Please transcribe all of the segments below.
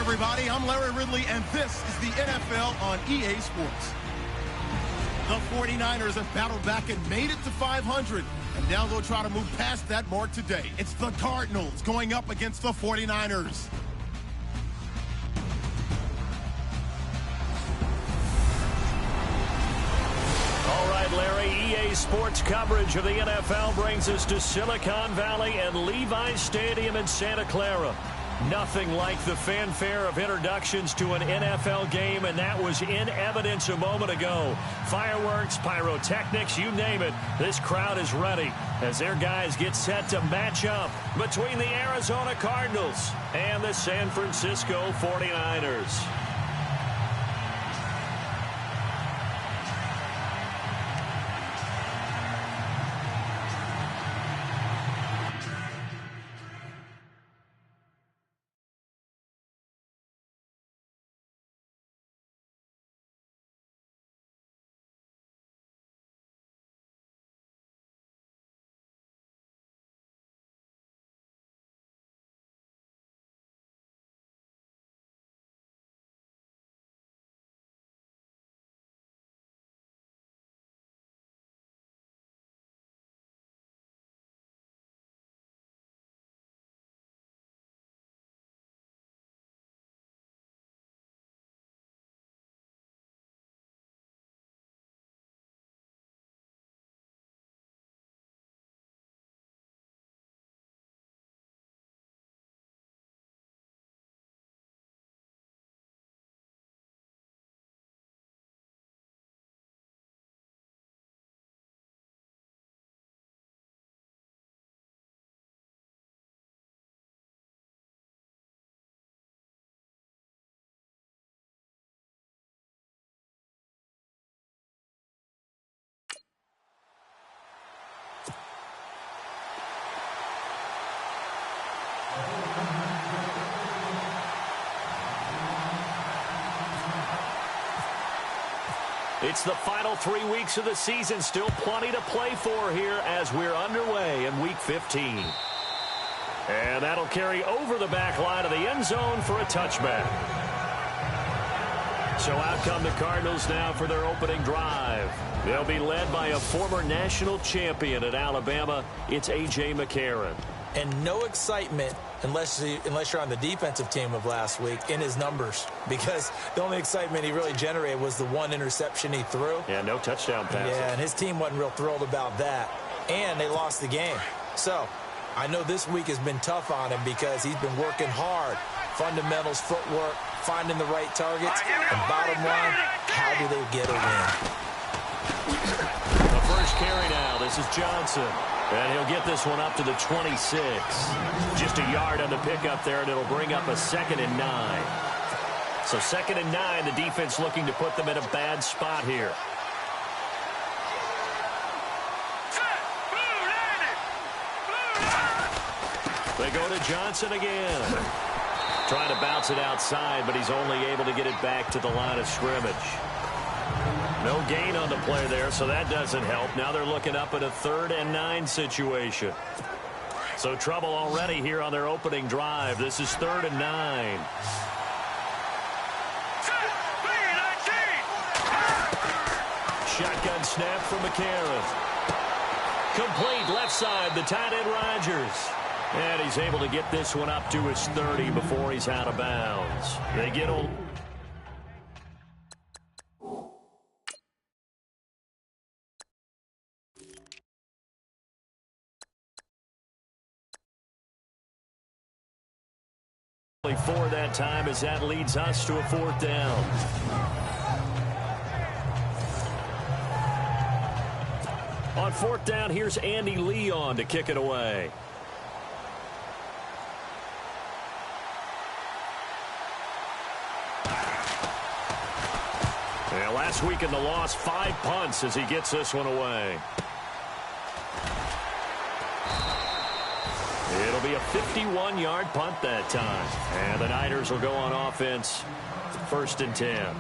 everybody. I'm Larry Ridley, and this is the NFL on EA Sports. The 49ers have battled back and made it to 500, and now they'll try to move past that mark today. It's the Cardinals going up against the 49ers. All right, Larry, EA Sports coverage of the NFL brings us to Silicon Valley and Levi's Stadium in Santa Clara. Nothing like the fanfare of introductions to an NFL game, and that was in evidence a moment ago. Fireworks, pyrotechnics, you name it. This crowd is ready as their guys get set to match up between the Arizona Cardinals and the San Francisco 49ers. It's the final 3 weeks of the season. Still plenty to play for here as we're underway in Week 15. And that'll carry over the back line of the end zone for a touchback. So out come the Cardinals now for their opening drive. They'll be led by a former national champion at Alabama. It's A.J. McCarron. And no excitement unless you're on the defensive team of last week in his numbers, because the only excitement he really generated was the one interception he threw. Yeah, no touchdown passes. Yeah, and his team wasn't real thrilled about that. And they lost the game. So I know this week has been tough on him because he's been working hard. Fundamentals, footwork, finding the right targets. And bottom line, how do they get a win? The first carry now. This is Johnson. And he'll get this one up to the 26. Just a yard on the pickup there, and it'll bring up a 2nd and 9. So 2nd and 9, the defense looking to put them in a bad spot here. They go to Johnson again. Trying to bounce it outside, but he's only able to get it back to the line of scrimmage. No gain on the play there, so that doesn't help. Now they're looking up at a 3rd and 9 situation. So trouble already here on their opening drive. This is 3rd and 9. Shotgun snap from McCarron. Complete left side, the tight end Rodgers. And he's able to get this one up to his 30 before he's out of bounds. They get on. For that time as that leads us to a 4th down. On 4th down, here's Andy Leon to kick it away. Yeah, last week in the loss, 5 punts as he gets this one away. It'll be a 51-yard punt that time. And the Niners will go on offense, 1st and 10.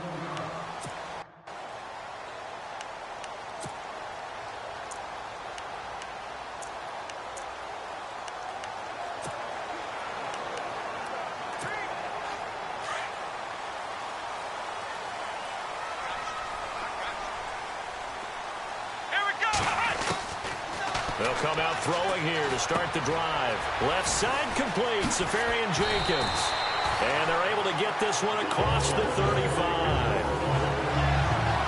They'll come out throwing here to start the drive. Left side complete, Safarian Jenkins. And they're able to get this one across the 35.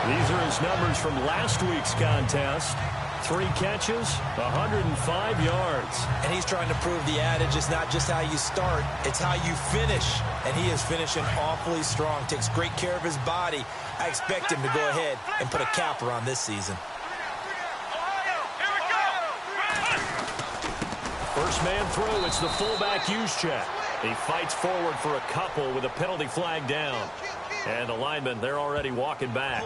These are his numbers from last week's contest. 3 catches, 105 yards. And he's trying to prove the adage is not just how you start, it's how you finish. And he is finishing awfully strong, takes great care of his body. I expect him to go ahead and put a capper on this season. First man through, it's the fullback Juszczyk. He fights forward for a couple with a penalty flag down. And the linemen, they're already walking back.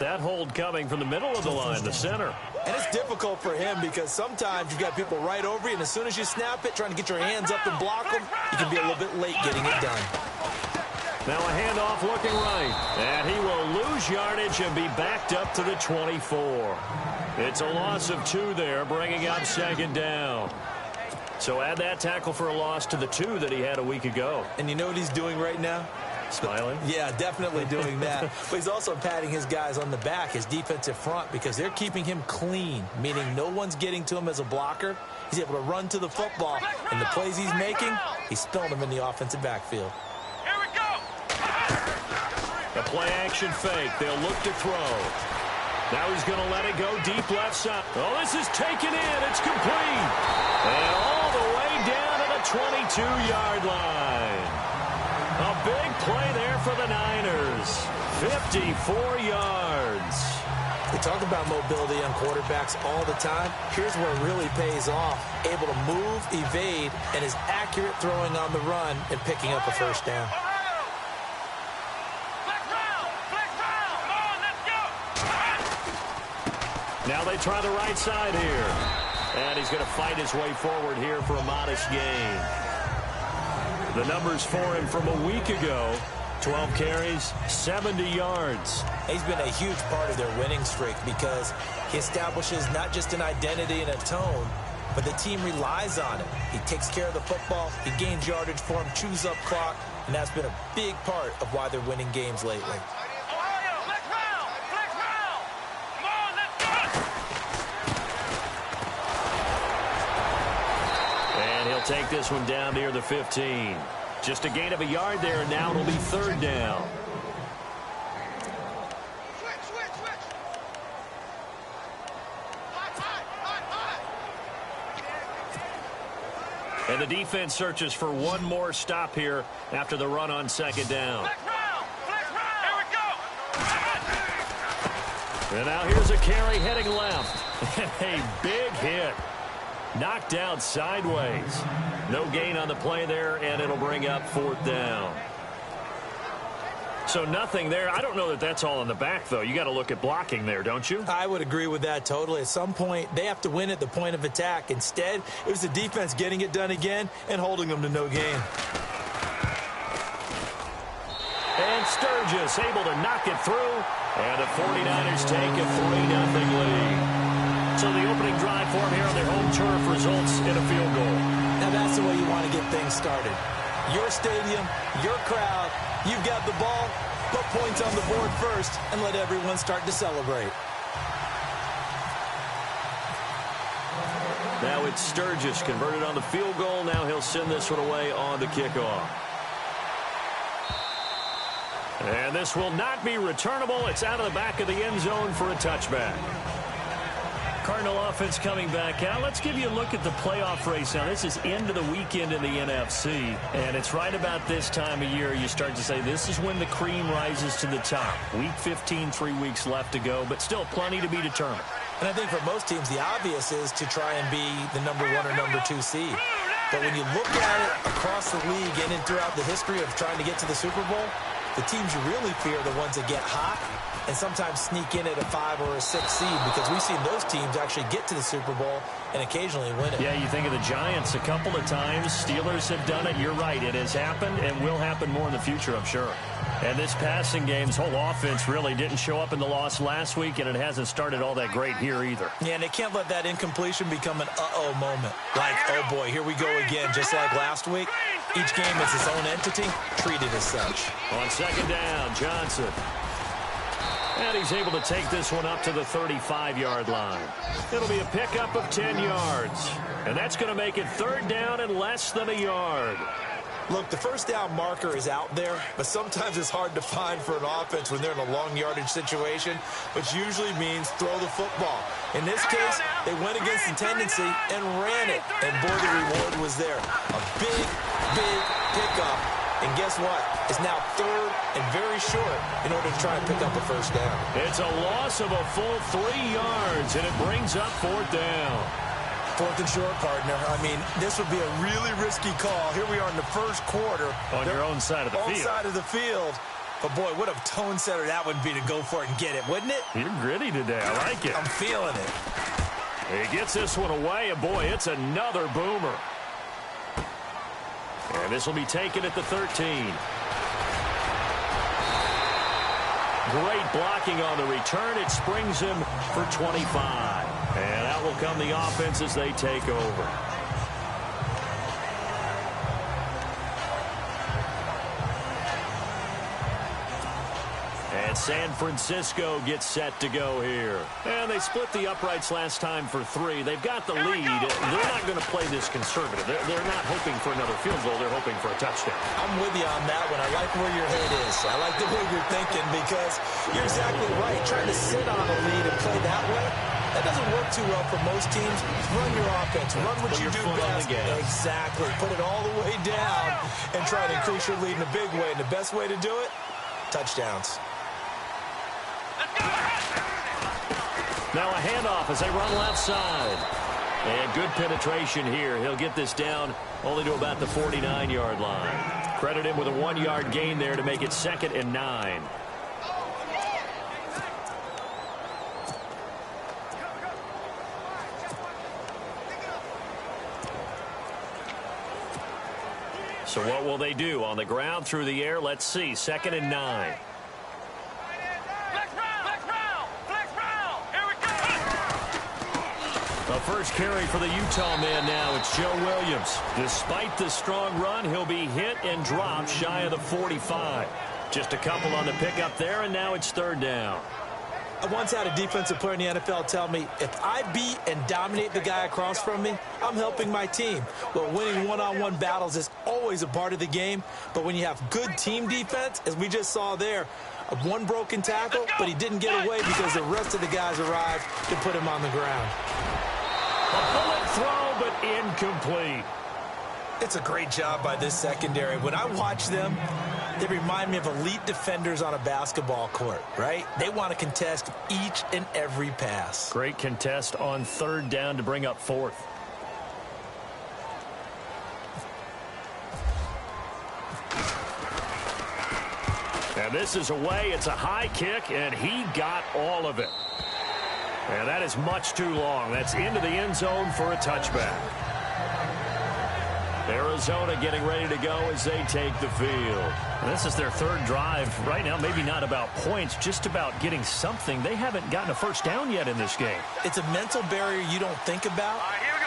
That hold coming from the middle of the line, the center. And it's difficult for him because sometimes you've got people right over you, and as soon as you snap it, trying to get your hands up and block them, you can be a little bit late getting it done. Now a handoff looking right. And he will lose yardage and be backed up to the 24. It's a loss of 2 there, bringing up second down. So add that tackle for a loss to the 2 that he had a week ago. And you know what he's doing right now? Smiling? Yeah, definitely doing that. But he's also patting his guys on the back, his defensive front, because they're keeping him clean, meaning no one's getting to him as a blocker. He's able to run to the football, and the plays he's making, he's spilling them in the offensive backfield. Here we go. A play-action fake. They'll look to throw. Now he's going to let it go deep left side. Oh, this is taken in. It's complete. And all the way down to the 22-yard line. A big play there for the Niners. 54 yards. They talk about mobility on quarterbacks all the time. Here's where it really pays off. Able to move, evade, and is accurate throwing on the run and picking up a first down. Now they try the right side here. And he's going to fight his way forward here for a modest gain. The numbers for him from a week ago, 12 carries, 70 yards. He's been a huge part of their winning streak because he establishes not just an identity and a tone, but the team relies on it. He takes care of the football, he gains yardage for him, chews up clock, and that's been a big part of why they're winning games lately. Take this one down near the 15. Just a gain of a yard there, and now it'll be third down. And the defense searches for one more stop here after the run on second down. And now here's a carry heading left. A big hit. Knocked down sideways. No gain on the play there, and it'll bring up fourth down. So nothing there. I don't know that that's all in the back, though. You got to look at blocking there, don't you? I would agree with that totally. At some point, they have to win at the point of attack. Instead, it was the defense getting it done again and holding them to no gain. And Sturgis able to knock it through, and the 49ers take a 3-0 lead. So the opening drive for him here on their home turf results in a field goal. Now that's the way you want to get things started. Your stadium, your crowd, you've got the ball, put points on the board first, and let everyone start to celebrate. Now it's Sturgis converted on the field goal. Now he'll send this one away on the kickoff. And this will not be returnable. It's out of the back of the end zone for a touchback. Cardinal offense coming back out. Let's give you a look at the playoff race now. This is end of the weekend in the NFC, and it's right about this time of year you start to say this is when the cream rises to the top. Week 15, 3 weeks left to go, but still plenty to be determined. And I think for most teams, the obvious is to try and be the number 1 or number 2 seed. But when you look at it across the league and throughout the history of trying to get to the Super Bowl, the teams you really fear are the ones that get hot and sometimes sneak in at a 5 or a 6 seed, because we've seen those teams actually get to the Super Bowl and occasionally win it. Yeah, you think of the Giants a couple of times. Steelers have done it. You're right. It has happened and will happen more in the future, I'm sure. And this passing game's whole offense really didn't show up in the loss last week, and it hasn't started all that great here either. Yeah, and they can't let that incompletion become an uh-oh moment. Like, oh boy, here we go again, just like last week. Each game is its own entity, treated as such. On second down, Johnson. And he's able to take this one up to the 35-yard line. It'll be a pickup of 10 yards. And that's going to make it third down and less than a yard. Look, the first down marker is out there, but sometimes it's hard to find for an offense when they're in a long yardage situation, which usually means throw the football. In this case, they went against the tendency and ran it, and boy, the reward was there. A big, big pickup, and guess what? It's now third and very short in order to try and pick up a first down. It's a loss of a full 3 yards, and it brings up fourth down. Fourth and short, partner. I mean, this would be a really risky call. Here we are in the first quarter. On your own side of the field. On side of the field. But, boy, what a tone setter that would be to go for it and get it, wouldn't it? You're gritty today. I like it. I'm feeling it. He gets this one away, and, boy, it's another boomer. And this will be taken at the 13. Great blocking on the return. It springs him for 25. And out will come the offense as they take over. And San Francisco gets set to go here. And they split the uprights last time for 3. They've got the lead. They're not going to play this conservative. They're not hoping for another field goal. They're hoping for a touchdown. I'm with you on that one. I like where your head is. I like the way you're thinking because you're exactly right. Trying to sit on a lead and play that way, that doesn't work too well for most teams. Run your offense. Run what you do best. Exactly. Put it all the way down and try to increase your lead in a big way. And the best way to do it, touchdowns. Now a handoff as they run left side. And good penetration here. He'll get this down only to about the 49-yard line. Credit him with a 1-yard gain there to make it 2nd and 9. So what will they do? On the ground, through the air, let's see. 2nd and 9. The first carry for the Utah man now. It's Joe Williams. Despite the strong run, he'll be hit and dropped shy of the 45. Just a couple on the pickup there, and now it's third down. I once had a defensive player in the NFL tell me, if I beat and dominate the guy across from me, I'm helping my team. Well, winning one-on-one battles is always a part of the game, but when you have good team defense, as we just saw there, one broken tackle, but he didn't get away because the rest of the guys arrived to put him on the ground. A bullet throw, but incomplete. It's a great job by this secondary. When I watch them, they remind me of elite defenders on a basketball court, right? They want to contest each and every pass. Great contest on third down to bring up fourth. And this is away. It's a high kick, and he got all of it. And that is much too long. That's into the end zone for a touchback. Arizona getting ready to go as they take the field. This is their third drive right now. Maybe not about points, just about getting something. They haven't gotten a first down yet in this game. It's a mental barrier you don't think about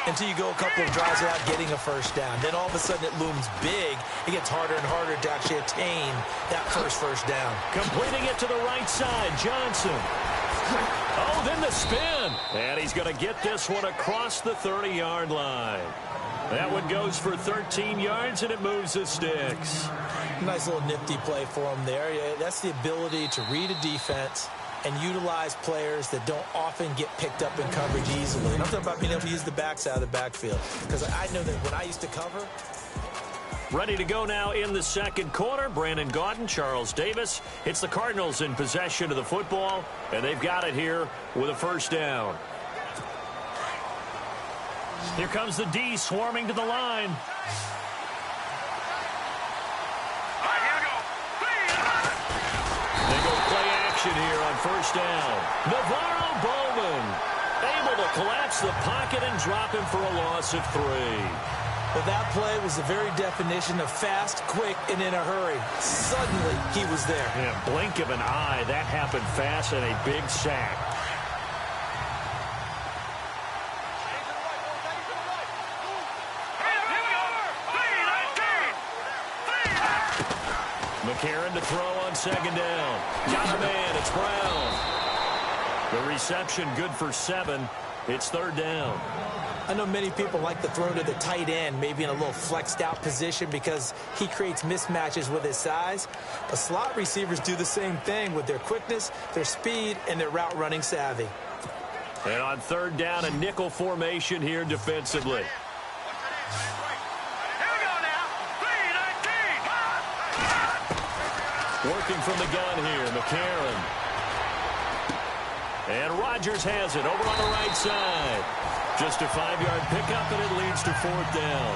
until you go a couple of drives without getting a first down. Then all of a sudden it looms big. It gets harder and harder to actually attain that first down. Completing it to the right side, Johnson. Oh, then the spin. And he's going to get this one across the 30-yard line. That one goes for 13 yards, and it moves the sticks. Nice little nifty play for him there. That's the ability to read a defense and utilize players that don't often get picked up in coverage easily. And I'm talking about being able to use the backside of the backfield. Because I know that when I used to cover. Ready to go now in the second quarter. Brandon Gaudin, Charles Davis. It's the Cardinals in possession of the football, and they've got it here with a first down. Here comes the D swarming to the line. They go play action here on first down. Navarro Bowman able to collapse the pocket and drop him for a loss of 3. Well, that play was the very definition of fast, quick, and in a hurry. Suddenly, he was there. Yeah, blink of an eye. That happened fast and a big sack. McCarron to throw on second down. Got a man. It's Brown. The reception good for 7. It's third down. I know many people like to throw to the tight end, maybe in a little flexed out position because he creates mismatches with his size. But slot receivers do the same thing with their quickness, their speed, and their route running savvy. And on third down, a nickel formation here defensively. Working from the gun here, McCarron. And Rodgers has it over on the right side. Just a 5-yard pickup, and it leads to fourth down.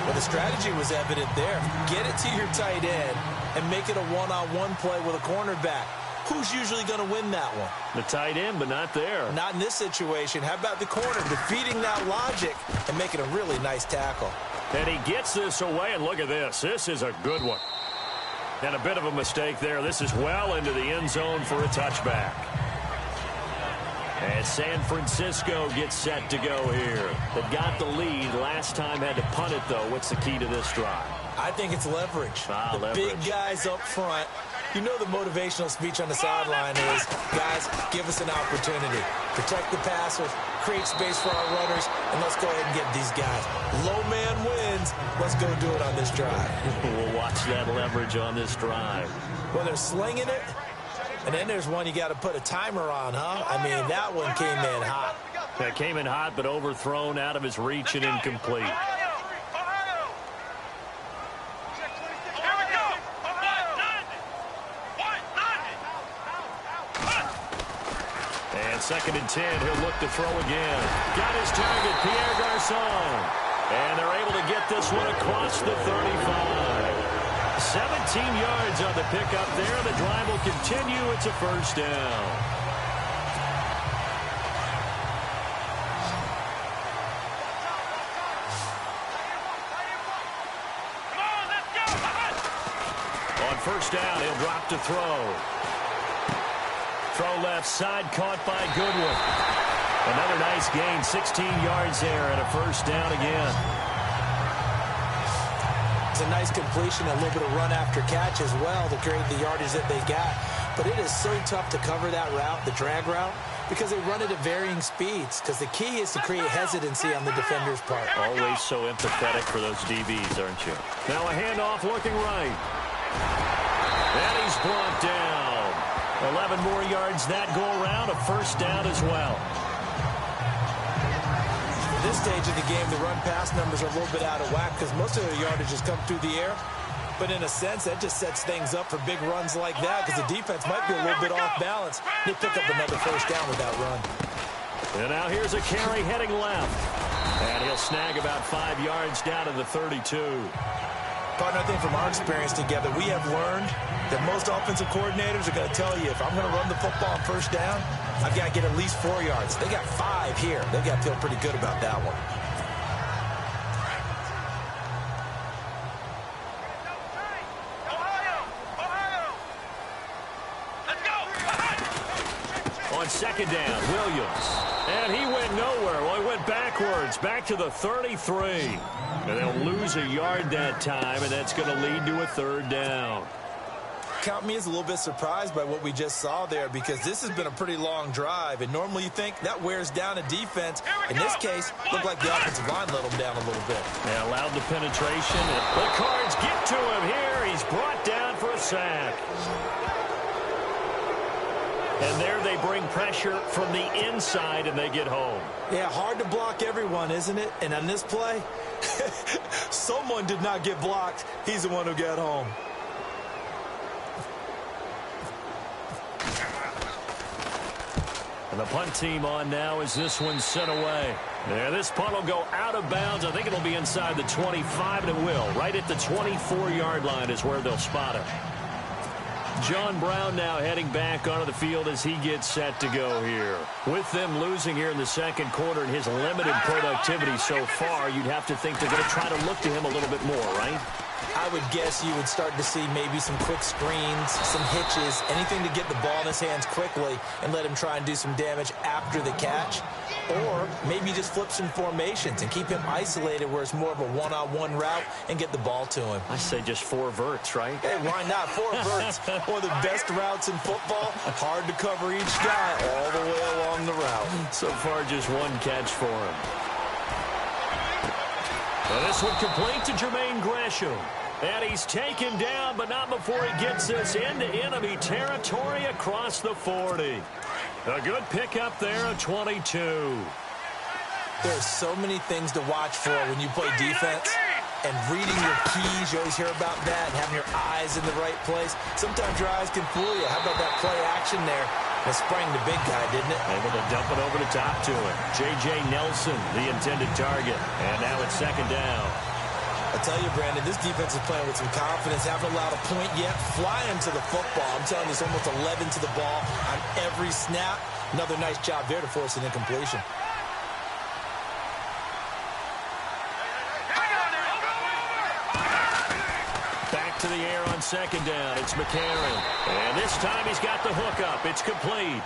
Well, the strategy was evident there. Get it to your tight end and make it a one-on-one play with a cornerback. Who's usually going to win that one? The tight end, but not there. Not in this situation. How about the corner defeating that logic and making a really nice tackle? And he gets this away, and look at this. This is a good one. And a bit of a mistake there. This is well into the end zone for a touchback. And San Francisco gets set to go here. They got the lead. Last time had to punt it, though. What's the key to this drive? I think it's leverage. The leverage. Big guys up front. You know the motivational speech on the sideline is, guys, give us an opportunity. Protect the passers, create space for our runners, and let's go ahead and get these guys. Low man wins. Let's go do it on this drive. We'll watch that leverage on this drive. Well, they're slinging it. And then there's one you got to put a timer on, huh? I mean, that one came in hot. That came in hot, but overthrown, out of his reach, and incomplete. And 2nd and 10, he'll look to throw again. Got his target, Pierre Garçon. And they're able to get this one across the 35. 17 yards on the pickup there. The drive will continue. It's a first down. On first down, he'll drop to throw. Throw left side, caught by Goodwin. Another nice gain, 16 yards there, and a first down again. It's a nice completion, a little bit of run after catch as well to create the yardage that they got. But it is so tough to cover that route, the drag route, because they run it at varying speeds. Because the key is to create hesitancy on the defender's part. Always so empathetic for those DBs, aren't you? Now a handoff looking right. And he's brought down. 11 more yards that go around, a first down as well. At this stage of the game, the run-pass numbers are a little bit out of whack because most of their yardage has come through the air. But in a sense, that just sets things up for big runs like that because the defense might be a little bit off balance. They pick up another first down with that run. And now here's a carry heading left. And he'll snag about 5 yards down to the 32. Partner, I think from our experience together, we have learned that most offensive coordinators are going to tell you, if I'm going to run the football on first down, I've got to get at least 4 yards. They got 5 here. They've got to feel pretty good about that one. On second down, Williams. And he went nowhere. Well, he went backwards, back to the 33. And they'll lose a yard that time, and that's going to lead to a third down. Count me as a little bit surprised by what we just saw there because this has been a pretty long drive, and normally you think that wears down a defense. In this case, looked like the offensive line let them down a little bit. They allowed the penetration. The Cards get to him here. He's brought down for a sack. And there they bring pressure from the inside, and they get home. Yeah, hard to block everyone, isn't it? And on this play, someone did not get blocked. He's the one who got home. And the punt team on now as this one's sent away. Yeah, this punt will go out of bounds. I think it'll be inside the 25, and it will. Right at the 24-yard line is where they'll spot it. John Brown now heading back onto the field as he gets set to go here. With them losing here in the second quarter and his limited productivity so far, you'd have to think they're going to try to look to him a little bit more, right? I would guess you would start to see maybe some quick screens, some hitches, anything to get the ball in his hands quickly and let him try and do some damage after the catch. Or maybe just flip some formations and keep him isolated where it's more of a one-on-one route and get the ball to him. I say just 4 verts, right? Hey, why not? 4 verts, one of the best routes in football. Hard to cover each guy all the way along the route. So far, just 1 catch for him. Well, this one complete to Jermaine Gresham. And he's taken down, but not before he gets this into enemy territory across the 40. A good pickup there of 22. There's so many things to watch for when you play defense. And reading your keys, you always hear about that, and having your eyes in the right place. Sometimes your eyes can fool you. How about that play action there? That sprang the big guy, didn't it? Able to dump it over the top to him. J.J. Nelson, the intended target. And now it's 2nd down. I tell you, Brandon, this defense is playing with some confidence. Haven't allowed a point yet. Flying to the football. I'm telling you, it's almost 11 to the ball on every snap. Another nice job there to force an incompletion. Back to the air on 2nd down. It's McCarron. And this time he's got the hook up. It's complete.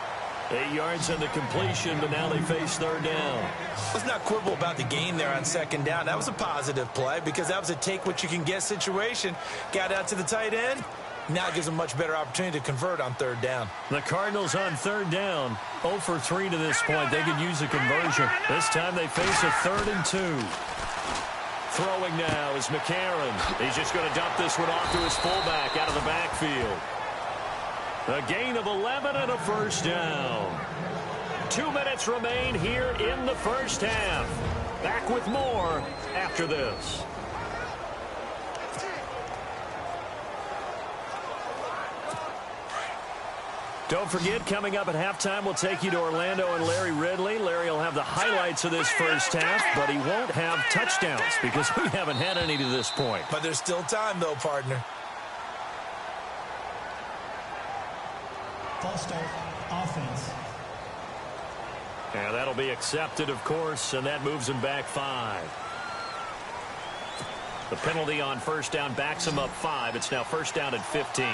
8 yards on the completion, but now they face 3rd down. Let's not quibble about the gain there on 2nd down. That was a positive play because that was a take-what-you-can-get situation. Got out to the tight end. Now it gives them a much better opportunity to convert on 3rd down. The Cardinals on 3rd down. 0 for 3 to this point. They could use a conversion. This time they face a 3rd and 2. Throwing now is McCarron. He's just going to dump this one off to his fullback out of the backfield. A gain of 11 and a 1st down. 2 minutes remain here in the 1st half. Back with more after this. Don't forget, coming up at halftime, we'll take you to Orlando and Larry Ridley. Larry will have the highlights of this 1st half, but he won't have touchdowns because we haven't had any to this point. But there's still time, though, partner. False start, offense. And that'll be accepted, of course, and that moves him back 5. The penalty on 1st down backs him up 5. It's now 1st down at 15.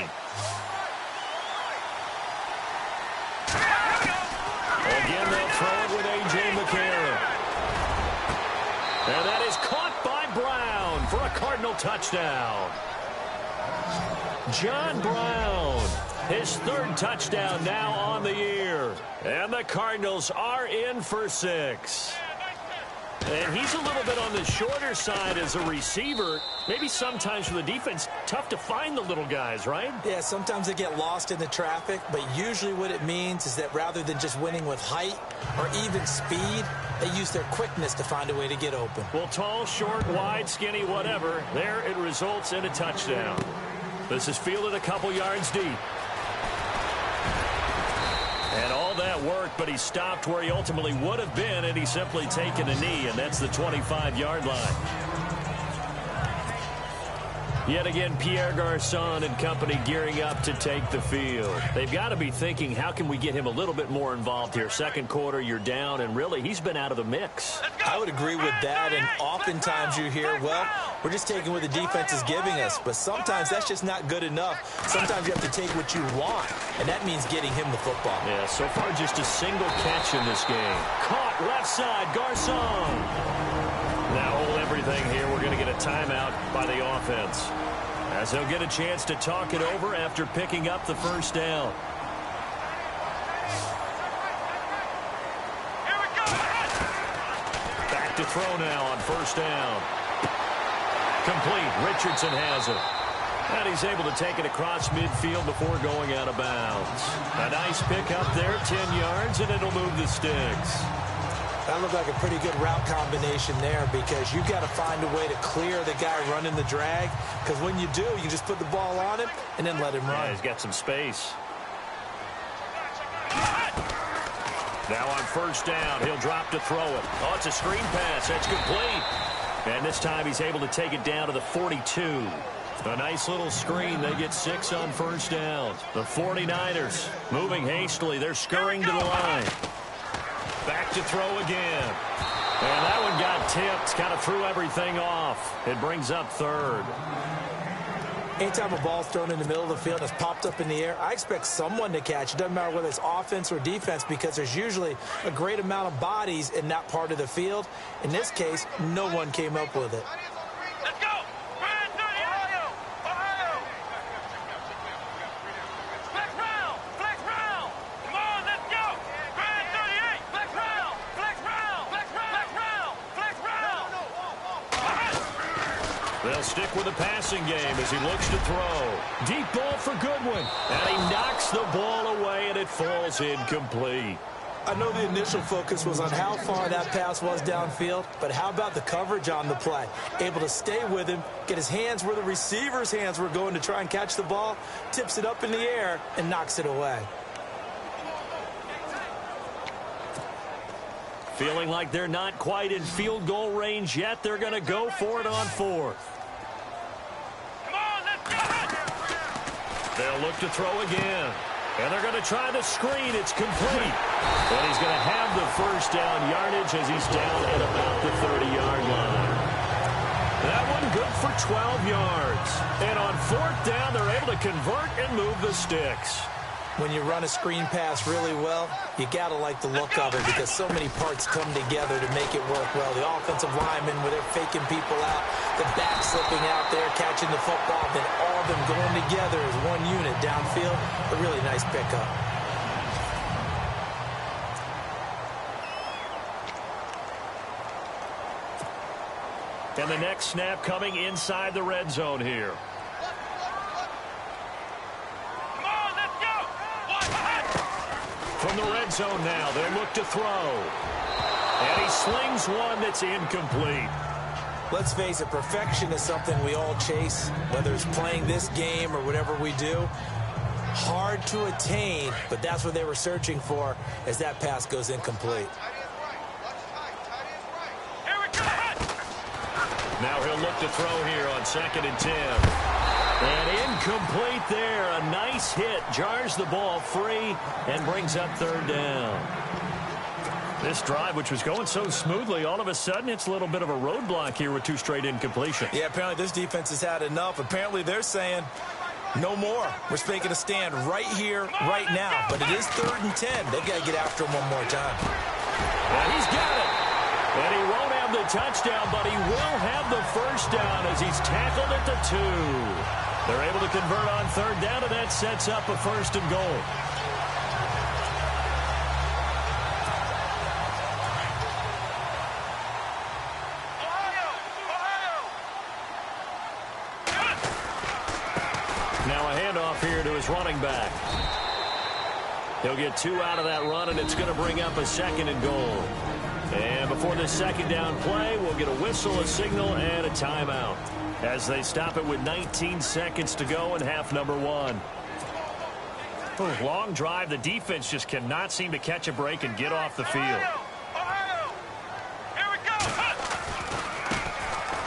Again, they'll throw it with A.J. McCarron. And that is caught by Brown for a Cardinal touchdown. John Brown, his 3rd touchdown now on the year. And the Cardinals are in for 6. And he's a little bit on the shorter side as a receiver. Maybe sometimes for the defense, tough to find the little guys, right? Yeah, sometimes they get lost in the traffic, but usually what it means is that rather than just winning with height or even speed, they use their quickness to find a way to get open. Well, tall, short, wide, skinny, whatever, there it results in a touchdown. This is fielded a couple yards deep. And all that work, but he stopped where he ultimately would have been, and he's simply taken a knee, and that's the 25-yard line. Yet again, Pierre Garçon and company gearing up to take the field. They've got to be thinking, how can we get him a little bit more involved here? 2nd quarter, you're down, and really, he's been out of the mix. I would agree with that, and oftentimes you hear, well, we're just taking what the defense is giving us, but sometimes that's just not good enough. Sometimes you have to take what you want, and that means getting him the football. Yeah, so far just a single catch in this game. Caught left side, Garçon. Now hold everything here. We're going to get a timeout by the offense, as they'll get a chance to talk it over after picking up the 1st down. Back to throw now on 1st down. Complete. Richardson has it. And he's able to take it across midfield before going out of bounds. A nice pick up there, 10 yards, and it'll move the sticks. That looked like a pretty good route combination there because you've got to find a way to clear the guy running the drag, because when you do, you just put the ball on him and then let him run. Yeah, he's got some space. Now on 1st down, he'll drop to throw it. Oh, it's a screen pass. That's complete. And this time he's able to take it down to the 42. A nice little screen. They get 6 on 1st down. The 49ers moving hastily. They're scurrying to the line. Back to throw again. And that one got tipped, kind of threw everything off. It brings up third. Anytime a ball's thrown in the middle of the field and it's popped up in the air, I expect someone to catch it. Doesn't matter whether it's offense or defense, because there's usually a great amount of bodies in that part of the field. In this case, no one came up with it. Let's go! Ohio! Ohio! Flex round! Flex round! Come on, let's go! Grand 38! Flex round! Flex round! Flex round! Flex round! They'll stick with the passing game as he looks to throw. Deep ball for Goodwin. And he knocks the ball away, and it falls incomplete. I know the initial focus was on how far that pass was downfield, but how about the coverage on the play? Able to stay with him, get his hands where the receiver's hands were going to try and catch the ball, tips it up in the air, and knocks it away. Feeling like they're not quite in field goal range yet, they're going to go for it on fourth. Come on, let's go! They'll look to throw again. And they're going to try the screen. It's complete. And he's going to have the first down yardage as he's down at about the 30-yard line. That one good for 12 yards. And on fourth down, they're able to convert and move the sticks. When you run a screen pass really well, you got to like the look of it because so many parts come together to make it work well. The offensive linemen, where they're faking people out, the back slipping out there, catching the football, then all of them going together as one unit downfield. A really nice pickup. And the next snap coming inside the red zone here. From the red zone now, they'll look to throw. And he slings one that's incomplete. Let's face it, perfection is something we all chase, whether it's playing this game or whatever we do. Hard to attain, but that's what they were searching for as that pass goes incomplete. Now he'll look to throw here on 2nd and 10. And incomplete there. A nice hit. Jars the ball free and brings up third down. This drive, which was going so smoothly, all of a sudden it's a little bit of a roadblock here with 2 straight incompletions. Yeah, apparently this defense has had enough. Apparently they're saying no more. We're making a stand right here, right now. But it is 3rd and 10. They've got to get after him one more time. And he's got it. And he won't have the touchdown, but he will have the first down as he's tackled at the 2. They're able to convert on 3rd down, and that sets up a 1st and goal. Now a handoff here to his running back. He'll get 2 out of that run, and it's going to bring up a 2nd and goal. And before this 2nd down play, we'll get a whistle, a signal, and a timeout as they stop it with 19 seconds to go in half number 1. Long drive. The defense just cannot seem to catch a break and get off the field. Ohio! Here we go!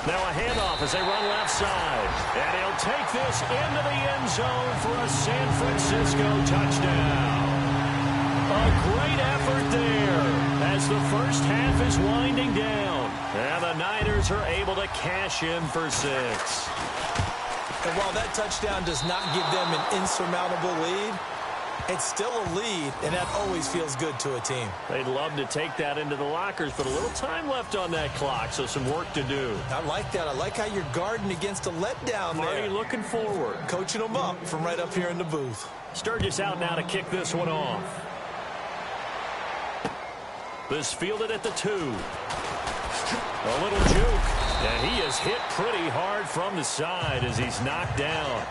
Now a handoff as they run left side. And he'll take this into the end zone for a San Francisco touchdown. A great effort there as the first half is winding down. And the Niners are able to cash in for 6. And while that touchdown does not give them an insurmountable lead, it's still a lead, and that always feels good to a team. They'd love to take that into the lockers, but a little time left on that clock, so some work to do. I like that. I like how you're guarding against a letdown there. Already looking forward. Coaching them up from right up here in the booth. Sturgis out now to kick this one off. This fielded at the 2. A little juke. And he is hit pretty hard from the side as he's knocked down.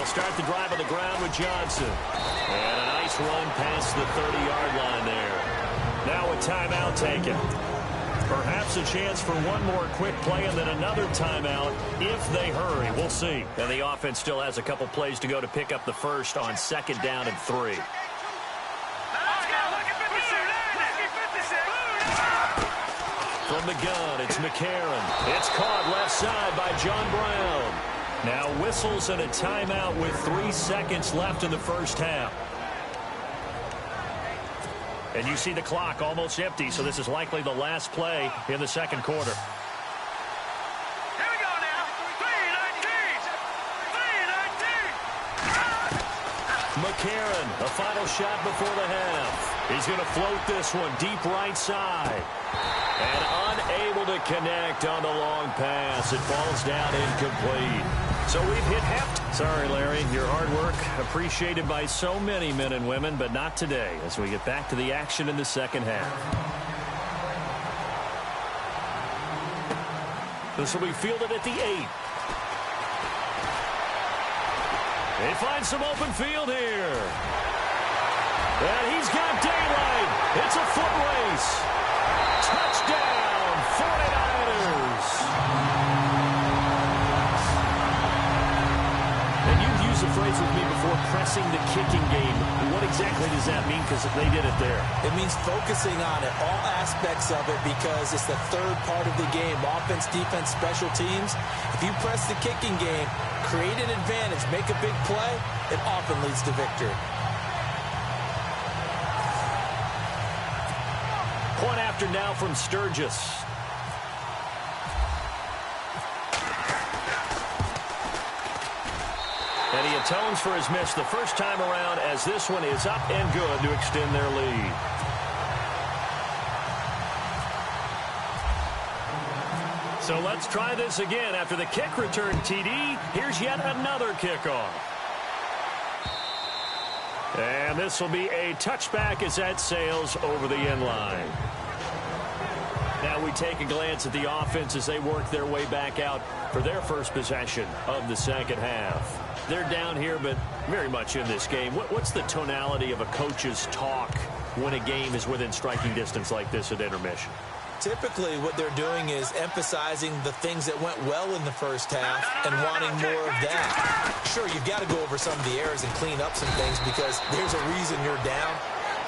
Start the drive on the ground with Johnson. And a nice run past the 30-yard line there. Now a timeout taken. Perhaps a chance for one more quick play and then another timeout if they hurry. We'll see. And the offense still has a couple plays to go to pick up the first on 2nd down and 3. From the gun, it's McCarron. It's caught left side by John Brown. Now whistles and a timeout with 3 seconds left in the first half. And you see the clock almost empty, so this is likely the last play in the second quarter. Here we go now. 3:19. McCarron, a final shot before the half. He's going to float this one deep right side. And unable to connect on the long pass. It falls down incomplete. So we've hit half. Sorry, Larry. Your hard work appreciated by so many men and women, but not today as we get back to the action in the second half. This will be fielded at the 8. They find some open field here. And he's got daylight. It's a foot race. Touchdown, 49ers. And you've used the phrase with me before, pressing the kicking game. What exactly does that mean? Because they did it there. It means focusing on it, all aspects of it, because it's the third part of the game. Offense, defense, special teams. If you press the kicking game, create an advantage, make a big play, it often leads to victory. Point after now from Sturgis. And he atones for his miss the first time around as this one is up and good to extend their lead. So let's try this again. After the kick return TD, here's yet another kickoff. And this will be a touchback as that sails over the end line. Now we take a glance at the offense as they work their way back out for their first possession of the second half. They're down here, but very much in this game. What's the tonality of a coach's talk when a game is within striking distance like this at intermission? Typically, what they're doing is emphasizing the things that went well in the first half and wanting more of that. Sure, you've got to go over some of the errors and clean up some things because there's a reason you're down.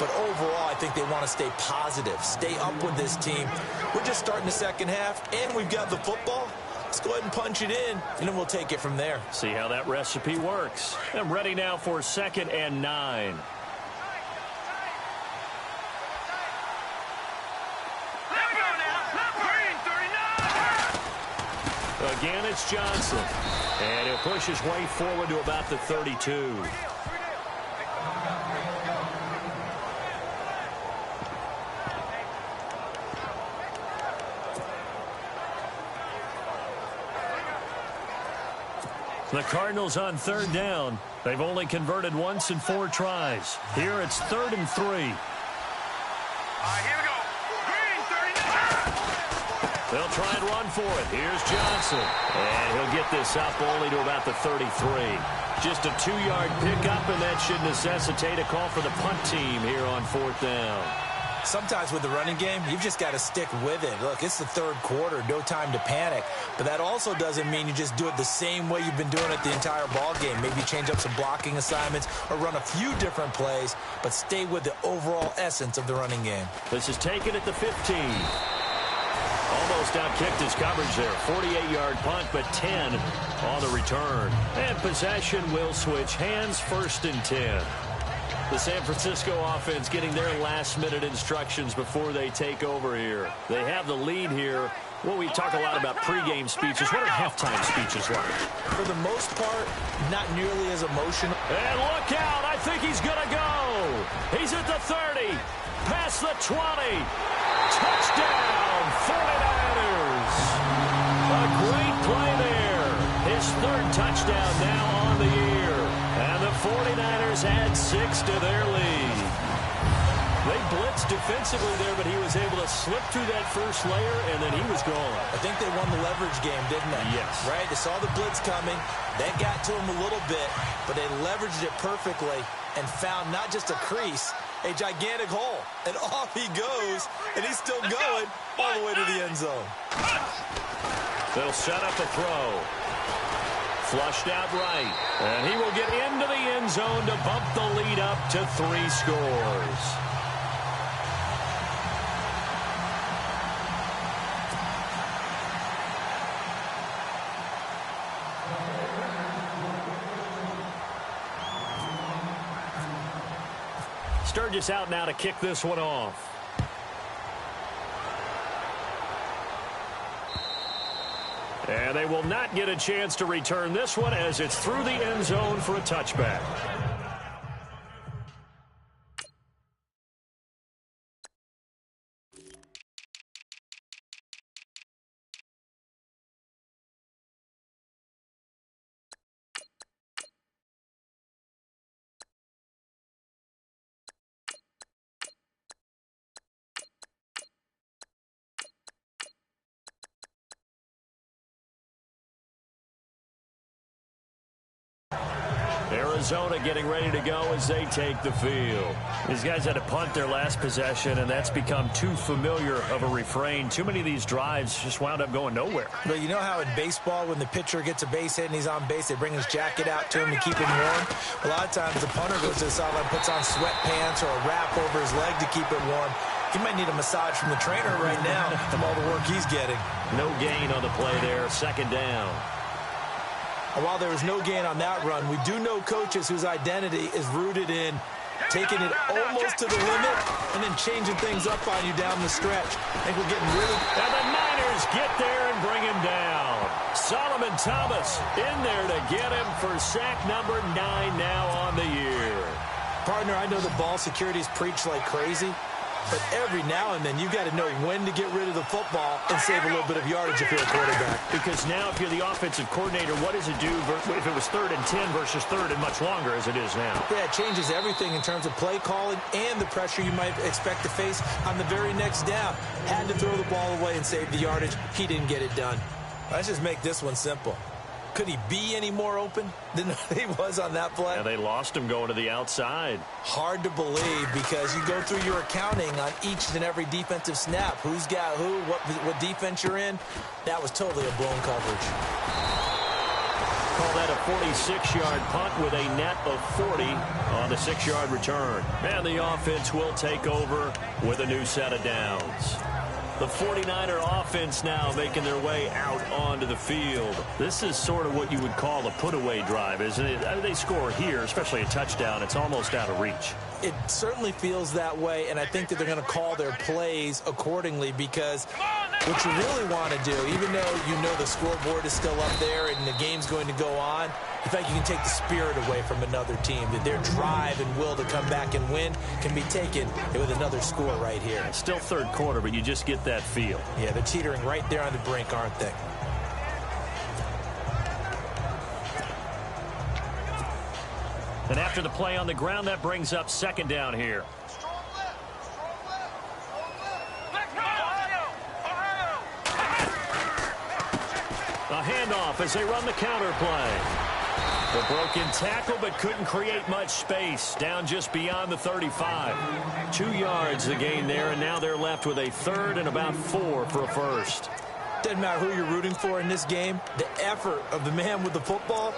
But overall, I think they want to stay positive, stay up with this team. We're just starting the second half, and we've got the football. Let's go ahead and punch it in, and then we'll take it from there. See how that recipe works. I'm ready now for 2nd and 9. Again, it's Johnson. And he'll push his way forward to about the 32. The Cardinals on 3rd down. They've only converted once in 4 tries. Here it's 3rd and 3. Here we go. Green 39. They'll try and run for it. Here's Johnson. And he'll get this up only to about the 33. Just a 2-yard pickup, and that should necessitate a call for the punt team here on 4th down. Sometimes with the running game, you've just got to stick with it. Look, it's the third quarter, no time to panic. But that also doesn't mean you just do it the same way you've been doing it the entire ball game. Maybe change up some blocking assignments or run a few different plays, but stay with the overall essence of the running game. This is taken at the 15. Almost outkicked his coverage there. 48-yard punt, but 10 on the return. And possession will switch hands, 1st and 10. The San Francisco offense getting their last-minute instructions before they take over here. They have the lead here. Well, we talk a lot about pregame speeches. What are halftime speeches like? For the most part, not nearly as emotional. And look out. I think he's going to go. He's at the 30. Past the 20. Touchdown, 49ers. A great play there. His 3rd touchdown now on the year. And the 49ers add 6 to their lead. They blitzed defensively there, but he was able to slip through that first layer, and then he was gone. I think they won the leverage game, didn't they? Yes. Right? They saw the blitz coming. That got to him a little bit, but they leveraged it perfectly and found not just a crease, a gigantic hole. And off he goes, and he's still going all the way to the end zone. They'll set up a throw. Flushed out right. And he will get into the end zone to bump the lead up to 3 scores. Sturgis out now to kick this one off. And they will not get a chance to return this one as it's through the end zone for a touchback. Arizona getting ready to go as they take the field. These guys had to punt their last possession, and that's become too familiar of a refrain. Too many of these drives just wound up going nowhere. But you know how in baseball, when the pitcher gets a base hit and he's on base, they bring his jacket out to him to keep him warm? A lot of times the punter goes to the sideline, puts on sweatpants or a wrap over his leg to keep it warm. He might need a massage from the trainer right now from all the work he's getting. No gain on the play there. Second down. And while there was no gain on that run, we do know coaches whose identity is rooted in taking it almost to the limit and then changing things up on you down the stretch. I think we're getting really... And the Niners get there and bring him down. Solomon Thomas in there to get him for sack number 9 now on the year. Partner, I know the ball security is preached like crazy, but every now and then you've got to know when to get rid of the football and save a little bit of yardage if you're a quarterback. Because now if you're the offensive coordinator, what does it do if it was 3rd and 10 versus 3rd and much longer as it is now? Yeah, it changes everything in terms of play calling and the pressure you might expect to face on the very next down. Had to throw the ball away and save the yardage. He didn't get it done. Let's just make this one simple. Could he be any more open than he was on that play? Yeah, they lost him going to the outside. Hard to believe because you go through your accounting on each and every defensive snap. Who's got who, what defense you're in. That was totally a blown coverage. Call that a 46-yard punt with a net of 40 on the 6-yard return. And the offense will take over with a new set of downs. The 49er offense now making their way out onto the field. This is sort of what you would call a put-away drive, isn't it? I mean, they score here, especially a touchdown. It's almost out of reach. It certainly feels that way, and I think that they're going to call their plays accordingly because what you really want to do, even though you know the scoreboard is still up there and the game's going to go on, in fact, you can take the spirit away from another team, that their drive and will to come back and win can be taken with another score right here. It's still third quarter, but you just get that feel. Yeah, they're teetering right there on the brink, aren't they? And after the play on the ground, that brings up second down here. A handoff as they run the counter play. The broken tackle, but couldn't create much space. Down just beyond the 35. 2 yards the gain there, and now they're left with a 3rd and about 4 for a first. Doesn't matter who you're rooting for in this game. The effort of the man with the football,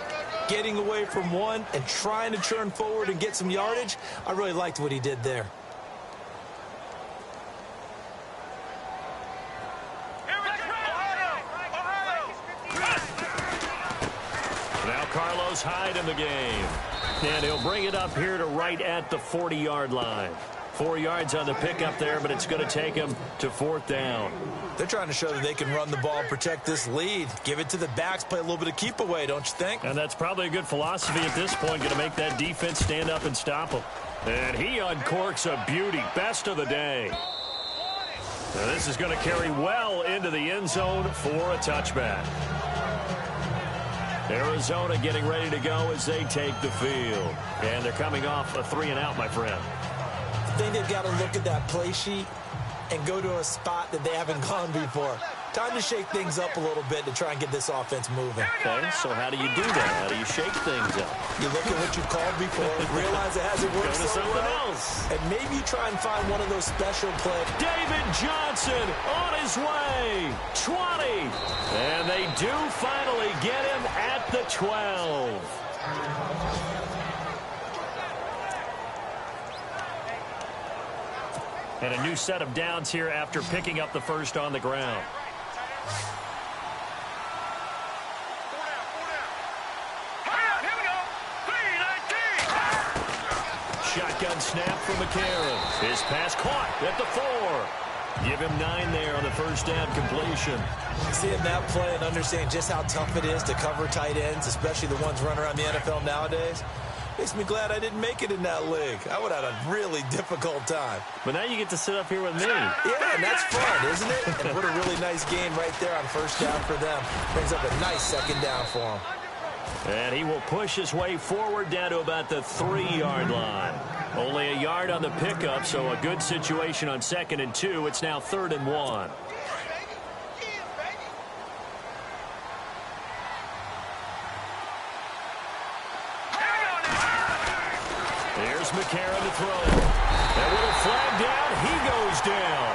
getting away from one and trying to turn forward and get some yardage, I really liked what he did there. Carlos Hyde in the game. And he'll bring it up here to right at the 40-yard line. 4 yards on the pickup there, but it's going to take him to 4th down. They're trying to show that they can run the ball, protect this lead. Give it to the backs, play a little bit of keep away, don't you think? And that's probably a good philosophy at this point, going to make that defense stand up and stop him. And he uncorks a beauty. Best of the day. Now this is going to carry well into the end zone for a touchback. Arizona getting ready to go as they take the field. And they're coming off a 3-and-out, my friend. I think they've got to look at that play sheet and go to a spot that they haven't gone before. Time to shake things up a little bit to try and get this offense moving. Okay, so how do you do that? How do you shake things up? You look at what you called before, realize it hasn't worked Go to so something well, else. and maybe you try and find one of those special plays. David Johnson on his way. 20. And they do finally get him at the 12. And a new set of downs here after picking up the first on the ground. Shotgun snap from McCarron. His pass caught at the 4. Give him 9 there on the first down completion. Seeing that play and understanding just how tough it is to cover tight ends, especially the ones running around the NFL nowadays, makes me glad I didn't make it in that league. I would have had a really difficult time. But now you get to sit up here with me. Yeah, and that's fun, isn't it? And what a really nice game right there on first down for them. Brings up a nice second down for them. And he will push his way forward down to about the 3-yard line. Only a yard on the pickup, so a good situation on 2nd and 2. It's now 3rd and 1. Here's McCarron to throw. And with a flag down, he goes down.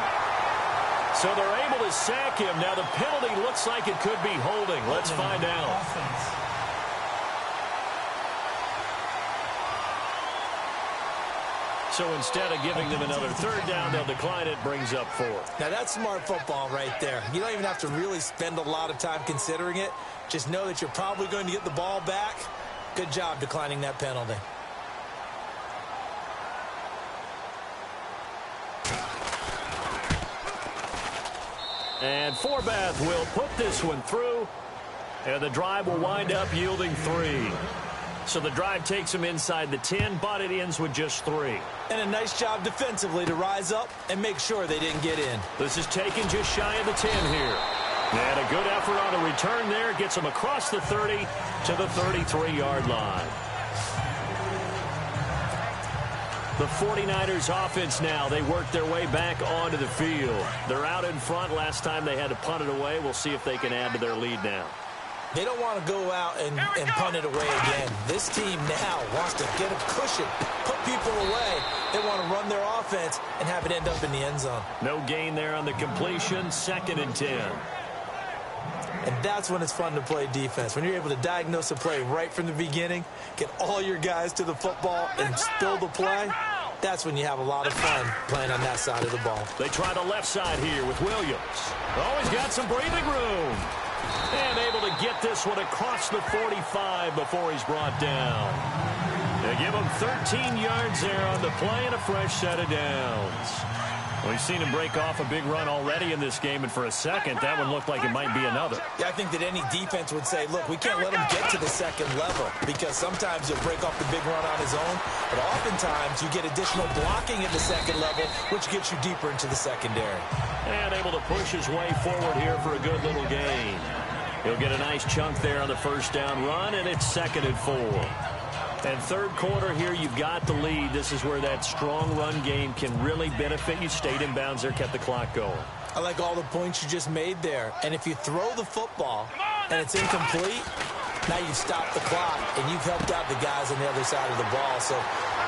So they're able to sack him. Now the penalty looks like it could be holding. Let's find out. So instead of giving them another 3rd down, they'll decline it, brings up 4th. Now that's smart football right there. You don't even have to really spend a lot of time considering it. Just know that you're probably going to get the ball back. Good job declining that penalty. And Forbath will put this one through, and the drive will wind up yielding 3. So the drive takes them inside the 10, but it ends with just 3. And a nice job defensively to rise up and make sure they didn't get in. This is taken just shy of the 10 here. And a good effort on the return there gets them across the 30 to the 33-yard line. The 49ers offense now, they work their way back onto the field. They're out in front. Last time they had to punt it away. We'll see if they can add to their lead now. They don't want to go out and punt it away again. This team now wants to get a cushion, put people away. They want to run their offense and have it end up in the end zone. No gain there on the completion, 2nd and 10. And that's when it's fun to play defense. When you're able to diagnose a play right from the beginning, get all your guys to the football and spill the play, that's when you have a lot of fun playing on that side of the ball. They try the left side here with Williams. Always got some breathing room. And able to get this one across the 45 before he's brought down. They give him 13 yards there on the play and a fresh set of downs. We've seen him break off a big run already in this game, and for a second, that one looked like it might be another. Yeah, I think that any defense would say, look, we can't let him get to the second level because sometimes he'll break off the big run on his own, but oftentimes you get additional blocking at the second level, which gets you deeper into the secondary. And able to push his way forward here for a good little gain. He'll get a nice chunk there on the first down run, and it's 2nd and 4. And 3rd quarter here, you've got the lead. This is where that strong run game can really benefit you. Stayed in bounds there, kept the clock going. I like all the points you just made there. And if you throw the football and it's incomplete, now you've stopped the clock and you've helped out the guys on the other side of the ball. So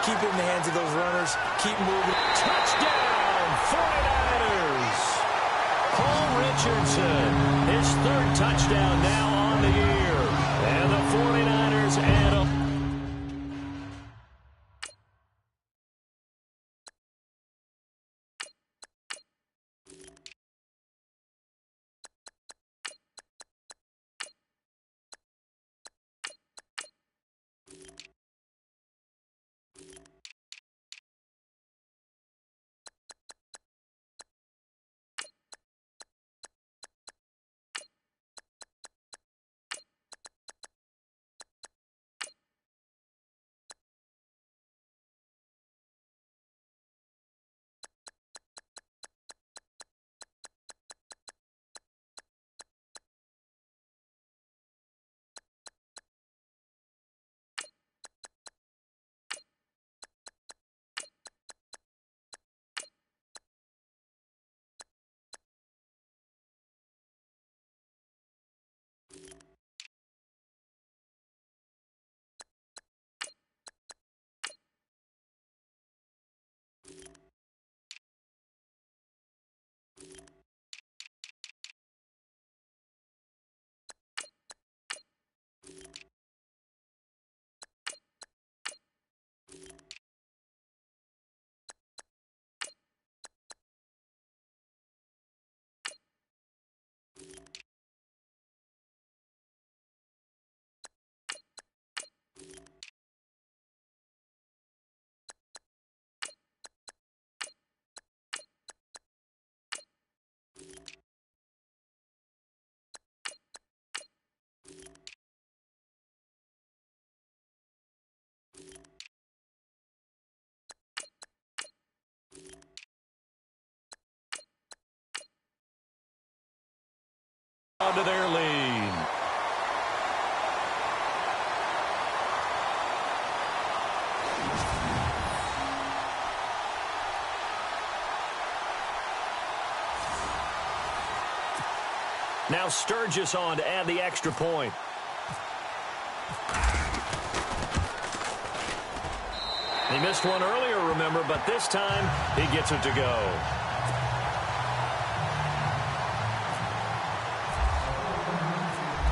keep it in the hands of those runners. Keep moving. Touchdown, 49ers. Paul Richardson, his 3rd touchdown now on the year. And the 49ers add up. to their lead. Now Sturgis on to add the extra point. He missed one earlier, remember, but this time he gets it to go.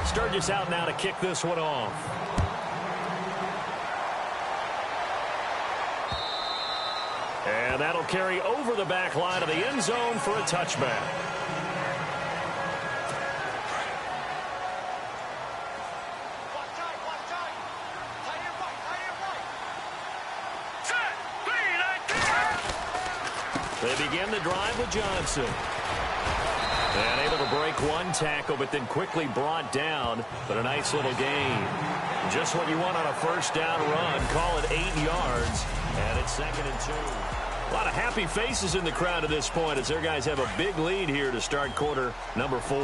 Sturgis out now to kick this one off. And that'll carry over the back line of the end zone for a touchback. They begin the drive with Johnson. And able to break one tackle, but then quickly brought down. But a nice little gain. Just what you want on a first down run. Call it 8 yards. And it's 2nd and 2. A lot of happy faces in the crowd at this point as their guys have a big lead here to start quarter number 4.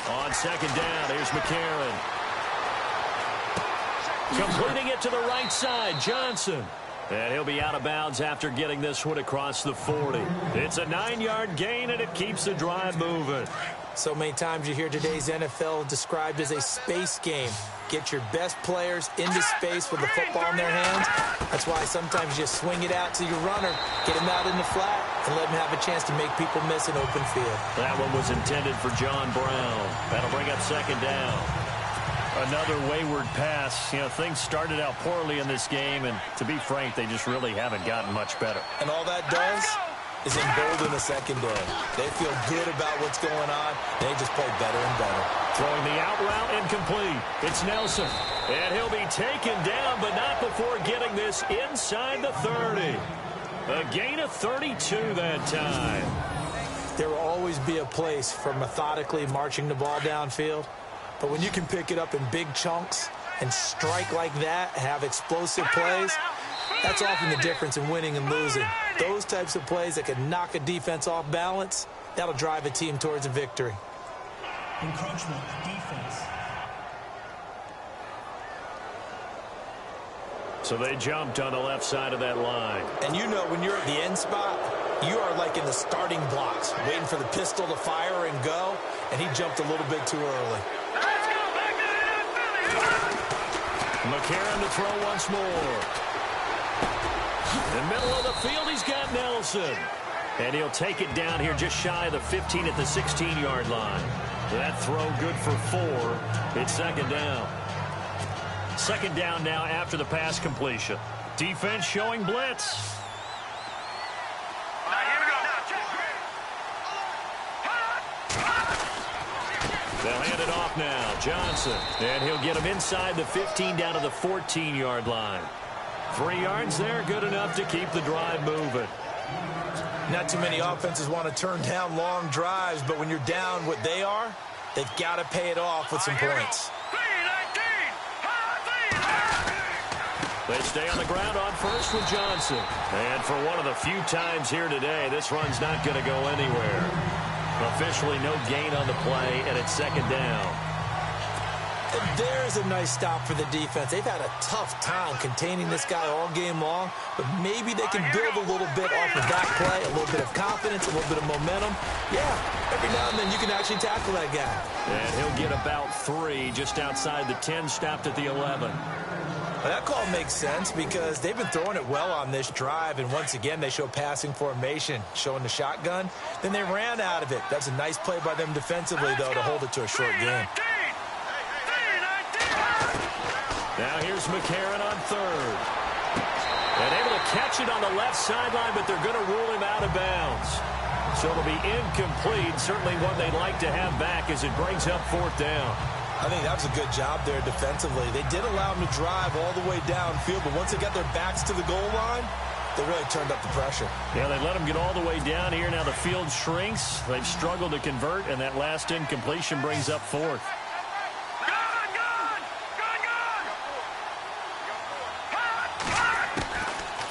On 2nd down, here's McCarron. Completing it to the right side, Johnson. And he'll be out of bounds after getting this one across the 40. It's a 9-yard gain, and it keeps the drive moving. So many times you hear today's NFL described as a space game. Get your best players into space with the football in their hands. That's why sometimes you swing it out to your runner, get him out in the flat, and let him have a chance to make people miss an open field. That one was intended for John Brown. That'll bring up 2nd down. Another wayward pass. You know, things started out poorly in this game, and to be frank, they just really haven't gotten much better. And all that does is embolden the secondary. They feel good about what's going on. They just play better and better. Throwing the out route incomplete. It's Nelson. And he'll be taken down, but not before getting this inside the 30. A gain of 32 that time. There will always be a place for methodically marching the ball downfield. But when you can pick it up in big chunks and strike like that, have explosive plays, that's often the difference in winning and losing. Those types of plays that can knock a defense off balance, that'll drive a team towards a victory. Encroachment defense. So they jumped on the left side of that line. And you know when you're at the end spot, you are like in the starting blocks, waiting for the pistol to fire and go, and he jumped a little bit too early. McCarron to throw once more. In the middle of the field, he's got Nelson. And he'll take it down here just shy of the 15 at the 16-yard line. That throw good for 4. It's 2nd down. 2nd down now after the pass completion. Defense showing blitz. They'll hand it off now. Johnson. And he'll get him inside the 15 down to the 14-yard line. 3 yards there, good enough to keep the drive moving. Not too many offenses want to turn down long drives, but when you're down what they are, they've got to pay it off with some points. They stay on the ground on first with Johnson. And for one of the few times here today, this run's not going to go anywhere. Officially no gain on the play, and it's 2nd down. And there's a nice stop for the defense. They've had a tough time containing this guy all game long, but maybe they can build a little bit off of that play, a little bit of confidence, a little bit of momentum. Yeah, every now and then you can actually tackle that guy. And he'll get about 3 just outside the 10, stopped at the 11. Well, that call makes sense because they've been throwing it well on this drive, and once again they show passing formation, showing the shotgun. Then they ran out of it. That's a nice play by them defensively, though, to hold it to a short game. Now here's McCarron on 3rd. And able to catch it on the left sideline, but they're going to rule him out of bounds. So it'll be incomplete, certainly one they'd like to have back as it brings up 4th down. I think that was a good job there defensively. They did allow them to drive all the way downfield, but once they got their backs to the goal line, they really turned up the pressure. Yeah, they let them get all the way down here. Now the field shrinks. They've struggled to convert, and that last incompletion brings up 4th.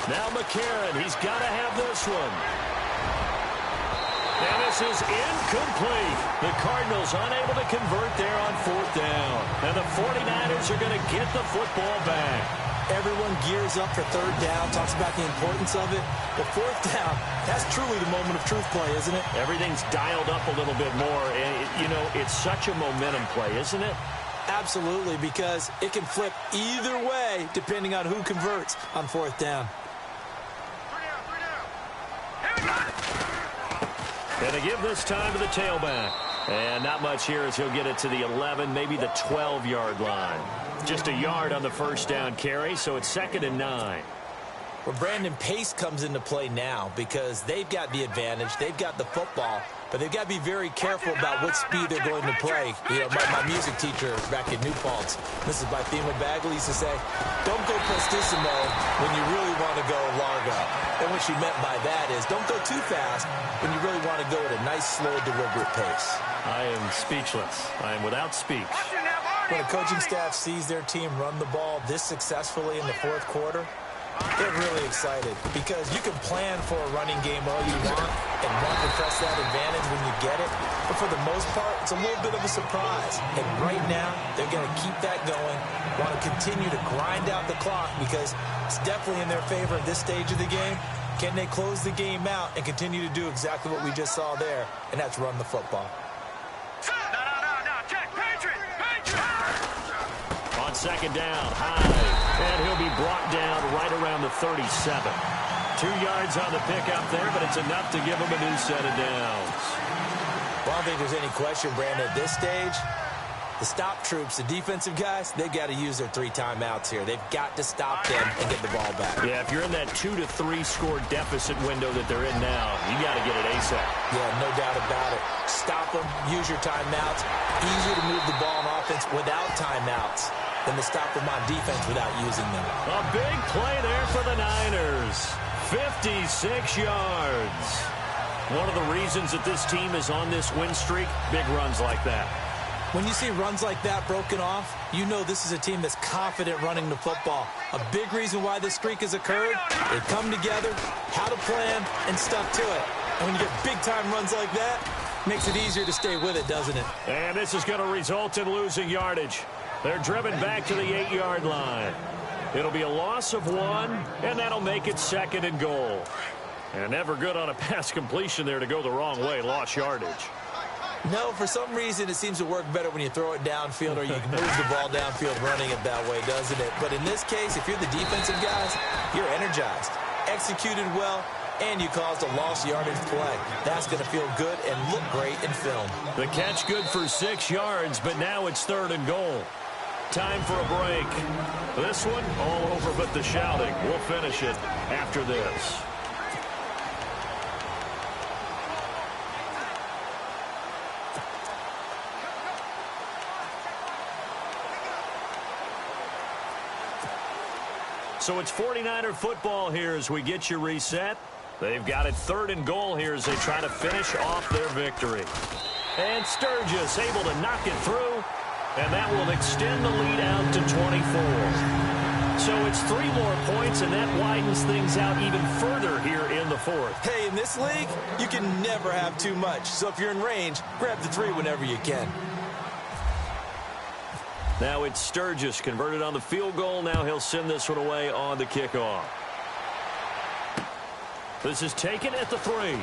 Now McCarron. He's got to have this one. And this is incomplete. The Cardinals unable to convert there on 4th down. And the 49ers are going to get the football back. Everyone gears up for 3rd down, talks about the importance of it. But 4th down, that's truly the moment of truth play, isn't it? Everything's dialed up a little bit more. And, it's such a momentum play, isn't it? Absolutely, because it can flip either way depending on who converts on 4th down. And to give this time to the tailback. And not much here as he'll get it to the 11, maybe the 12-yard line. Just a yard on the 1st down carry, so it's 2nd and 9. Well, Brandon, pace comes into play now because they've got the advantage. They've got the football, but they've got to be very careful about what speed they're going to play. My music teacher back in New Paltz, Mrs. Bythema Bagley, used to say, don't go prestissimo when you really want to go largo. And what she meant by that is don't go too fast when you really want to go at a nice, slow, deliberate pace. I am speechless. I am without speech. When a coaching staff sees their team run the ball this successfully in the 4th quarter, they're really excited because you can plan for a running game all you want and want to press that advantage when you get it. But for the most part, it's a little bit of a surprise. And right now, they're going to keep that going, want to continue to grind out the clock because it's definitely in their favor at this stage of the game. Can they close the game out and continue to do exactly what we just saw there, and that's run the football. On 2nd down, high, and he'll be brought down right around the 37. 2 yards on the pickup there, but it's enough to give him a new set of downs. Well, I don't think there's any question, Brandon, at this stage, the stop troops, the defensive guys, they got to use their 3 timeouts here. They've got to stop them and get the ball back. Yeah, if you're in that 2 to 3 score deficit window that they're in now, you got to get it ASAP. Yeah, no doubt about it. Stop them, use your timeouts. Easier to move the ball on offense without timeouts than to stop them on defense without using them. A big play there for the Niners. 56 yards. One of the reasons that this team is on this win streak, big runs like that. When you see runs like that broken off, you know this is a team that's confident running the football. A big reason why this streak has occurred, they come together, how to plan, and stuck to it. And when you get big-time runs like that, it makes it easier to stay with it, doesn't it? And this is going to result in losing yardage. They're driven back to the 8-yard line. It'll be a loss of 1, and that'll make it 2nd and goal. And never good on a pass completion there to go the wrong way, lost yardage. No, for some reason it seems to work better when you throw it downfield or you can move the ball downfield running it that way, doesn't it? But in this case, if you're the defensive guys, you're energized, executed well, and you caused a lost yardage play. That's going to feel good and look great in film. The catch good for 6 yards, but now it's 3rd and goal. Time for a break. This one all over but the shouting. We'll finish it after this. So it's 49er football here as we get you reset. They've got it 3rd and goal here as they try to finish off their victory. And Sturgis able to knock it through. And that will extend the lead out to 24. So it's 3 more points, and that widens things out even further here in the 4th. Hey, in this league, you can never have too much. So if you're in range, grab the 3 whenever you can. Now it's Sturgis converted on the field goal. Now he'll send this one away on the kickoff. This is taken at the 3.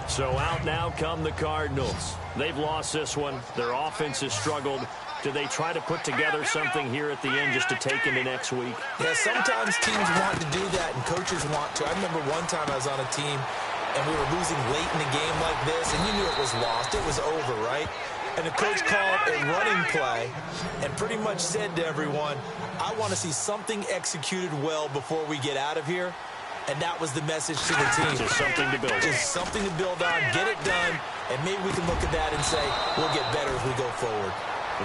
So out now come the Cardinals. They've lost this one. Their offense has struggled. Do they try to put together something here at the end just to take into next week? Yeah, sometimes teams want to do that and coaches want to. I remember one time I was on a team and we were losing late in the game like this, and you knew it was lost. It was over, right? And the coach called a running play and pretty much said to everyone, I want to see something executed well before we get out of here. And that was the message to the team. Just something to build on. Just something to build on, get it done, and maybe we can look at that and say, we'll get better as we go forward.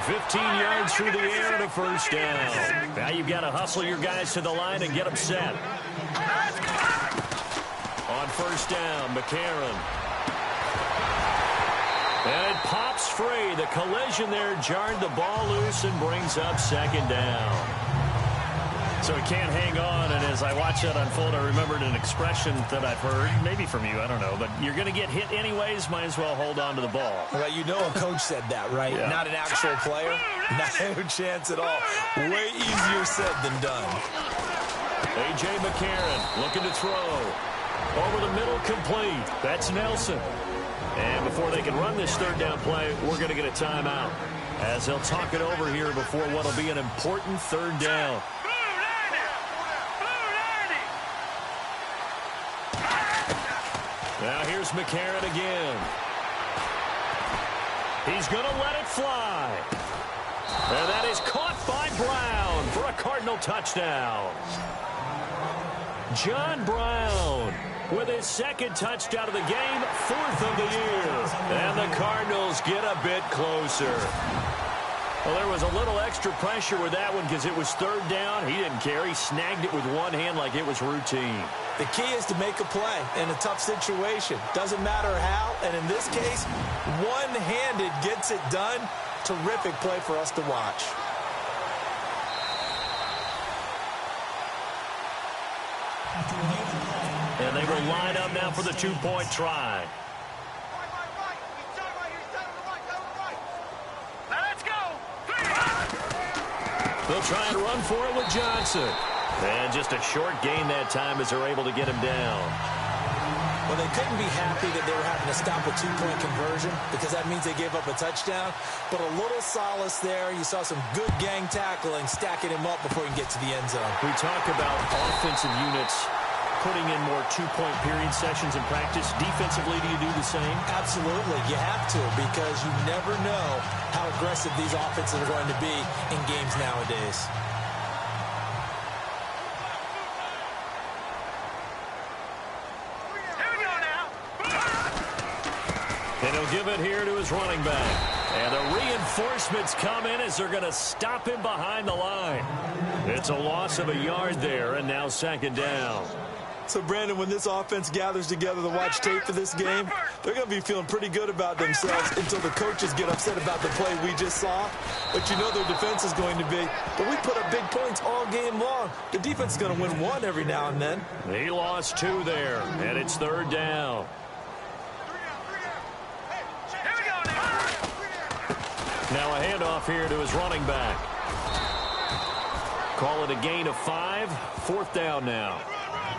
15 yards through the air and a 1st down. Now you've got to hustle your guys to the line and get them set. On 1st down, McCarron. And it pops free. The collision there jarred the ball loose and brings up second down. So he can't hang on, and as I watch that unfold, I remembered an expression that I've heard, maybe from you, I don't know, but you're going to get hit anyways, might as well hold on to the ball. Well, you know a coach said that, right? Yeah. Not an actual player. No chance at all. Way easier said than done. A.J. McCarron looking to throw. Over the middle, complete. That's Nelson. And before they can run this third down play, we're going to get a timeout, as they'll talk it over here before what will be an important third down. Now here's McCarron again. He's going to let it fly. And that is caught by Brown for a Cardinal touchdown. John Brown with his second touchdown of the game, 4th of the year. And the Cardinals get a bit closer. Well, there was a little extra pressure with that one because it was third down. He didn't care. He snagged it with one hand like it was routine. The key is to make a play in a tough situation. Doesn't matter how, and in this case, one-handed gets it done. Terrific play for us to watch. And they will line up now for the two-point try. They'll try and run for it with Johnson. And just a short gain that time as they're able to get him down. Well, they couldn't be happy that they were having to stop a two-point conversion because that means they gave up a touchdown. But a little solace there. You saw some good gang tackling, stacking him up before he can get to the end zone. We talk about offensive units putting in more two-point period sessions in practice. Defensively, do you do the same? Absolutely. You have to because you never know how aggressive these offenses are going to be in games nowadays. And he'll give it here to his running back. And the reinforcements come in as they're going to stop him behind the line. It's a loss of a yard there, and now second down. So, Brandon, when this offense gathers together to watch tape for this game, they're going to be feeling pretty good about themselves until the coaches get upset about the play we just saw. But you know their defense is going to be. But we put up big points all game long. The defense is going to win one every now and then. He lost 2 there, and it's third down. Now a handoff here to his running back. Call it a gain of 5. 4th down now.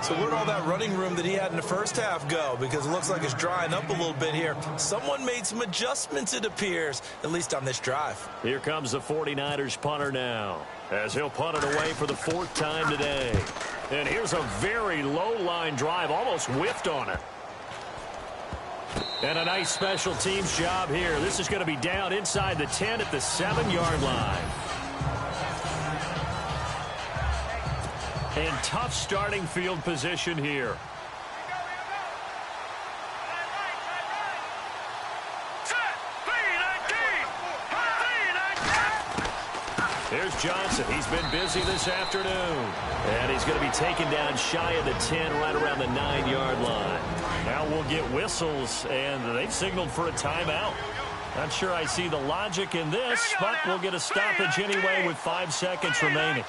So where'd all that running room that he had in the first half go? Because it looks like it's drying up a little bit here. Someone made some adjustments, it appears, at least on this drive. Here comes the 49ers punter now, as he'll punt it away for the 4th time today. And here's a very low-line drive, almost whiffed on it. And a nice special teams job here. This is going to be down inside the 10 at the 7-yard line. And tough starting field position here. Here's Johnson. He's been busy this afternoon. And he's going to be taken down shy of the 10, right around the 9-yard line. Now we'll get whistles, and they've signaled for a timeout. Not sure I see the logic in this, but we'll get a stoppage anyway with 5 seconds remaining.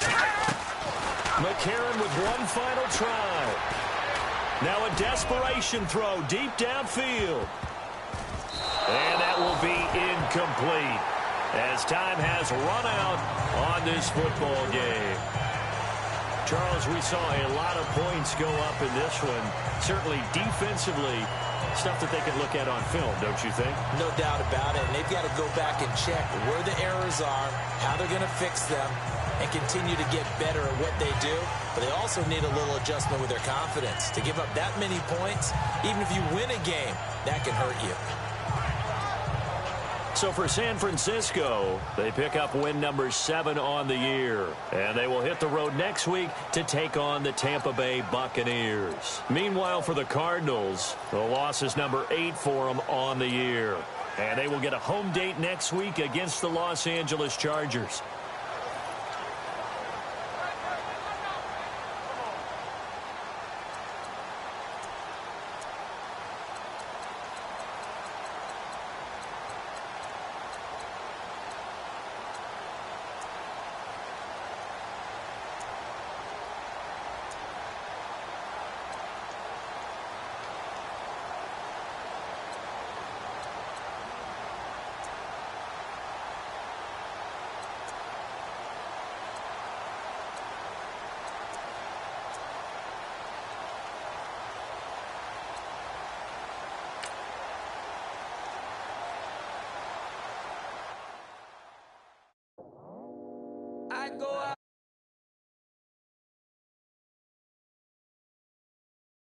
McCarron with one final try. Now a desperation throw deep downfield. And that will be incomplete as time has run out on this football game. Charles, we saw a lot of points go up in this one. Certainly defensively, stuff that they can look at on film, don't you think? No doubt about it. And they've got to go back and check where the errors are, how they're going to fix them, and continue to get better at what they do. But they also need a little adjustment with their confidence. To give up that many points, even if you win a game, that can hurt you. So for San Francisco, they pick up win number 7 on the year. And they will hit the road next week to take on the Tampa Bay Buccaneers. Meanwhile, for the Cardinals, the loss is number 8 for them on the year. And they will get a home date next week against the Los Angeles Chargers.